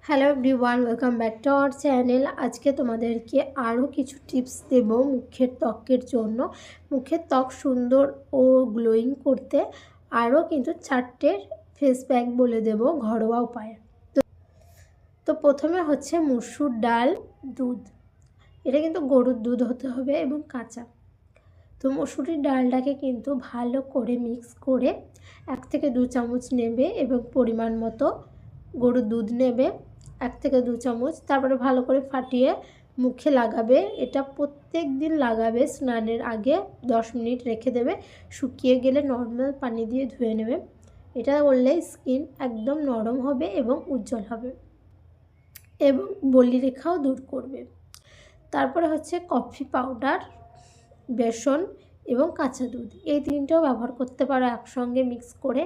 Hello everyone, welcome back to our channel. আজকে তোমাদেরকে আরও কিছু টিপস দেব মুখের ত্বকের জন্য। মুখের ত্বক সুন্দর ও গ্লোয়িং করতে আরও কিন্তু 4টে ফেস প্যাক বলে দেব ঘরোয়া উপায়ে। তো প্রথমে হচ্ছে মসুর ডাল দুধ। এটা কিন্তু গরুর দুধ হতে হবে এবং কাঁচা। তো মসুরির ডালটাকে কিন্তু ভালো করে মিক্স করে 1 থেকে 2 চামচ নেবে এবং পরিমাণ মতো গরুর দুধ নেবে 1 থেকে 2 চামচ। তারপরে ভালো করে ফাটিয়ে মুখে লাগাবে। এটা প্রত্যেক দিন লাগাবে। স্নানের আগে 10 মিনিট রেখে দেবে। শুকিয়ে গেলে নর্মাল পানি দিয়ে ধুয়ে নেবে। এটা করলে স্কিন একদম নরম হবে এবং উজ্জ্বল হবে এবং বলিরেখাও দূর করবে। তারপরে হচ্ছে কফি পাউডার, বেসন এবং কাঁচা দুধ, এই তিনটেও ব্যবহার করতে পারো একসঙ্গে মিক্স করে।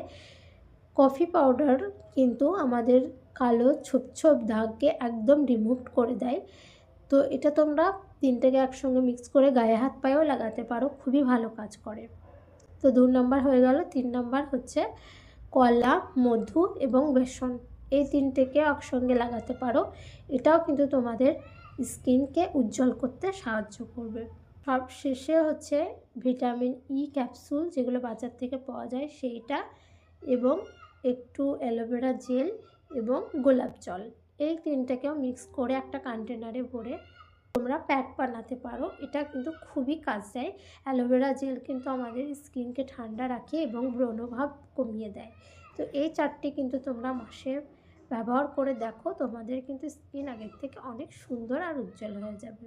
কফি পাউডার কিন্তু আমাদের কালো ছোপ ছোপ দাগকে একদম রিমুভ করে দেয়। তো এটা তোমরা তিনটেকে একসঙ্গে মিক্স করে গায়ে হাত পায়েও লাগাতে পারো, খুবই ভালো কাজ করে। তো 2 নম্বর হয়ে গেল। 3 নম্বর হচ্ছে কলা, মধু এবং বেসন, এই তিনটেকে একসঙ্গে লাগাতে পারো। এটাও কিন্তু তোমাদের স্কিনকে উজ্জ্বল করতে সাহায্য করবে। সব শেষে হচ্ছে ভিটামিন ই ক্যাপসুল, যেগুলো বাজার থেকে পাওয়া যায় সেইটা, এবং একটু অ্যালোভেরা জেল এবং গোলাপ জল, এই তিনটাকেও মিক্স করে একটা কন্টেনারে ভরে তোমরা প্যাক বানাতে পারো। এটা কিন্তু খুবই কাজ দেয়। অ্যালোভেরা জেল কিন্তু আমাদের স্কিনকে ঠান্ডা রাখে এবং ব্রণভাব কমিয়ে দেয়। তো এই 4টি কিন্তু তোমরা মাসে ব্যবহার করে দেখো, তোমাদের কিন্তু স্কিন আগের থেকে অনেক সুন্দর আর উজ্জ্বল হয়ে যাবে।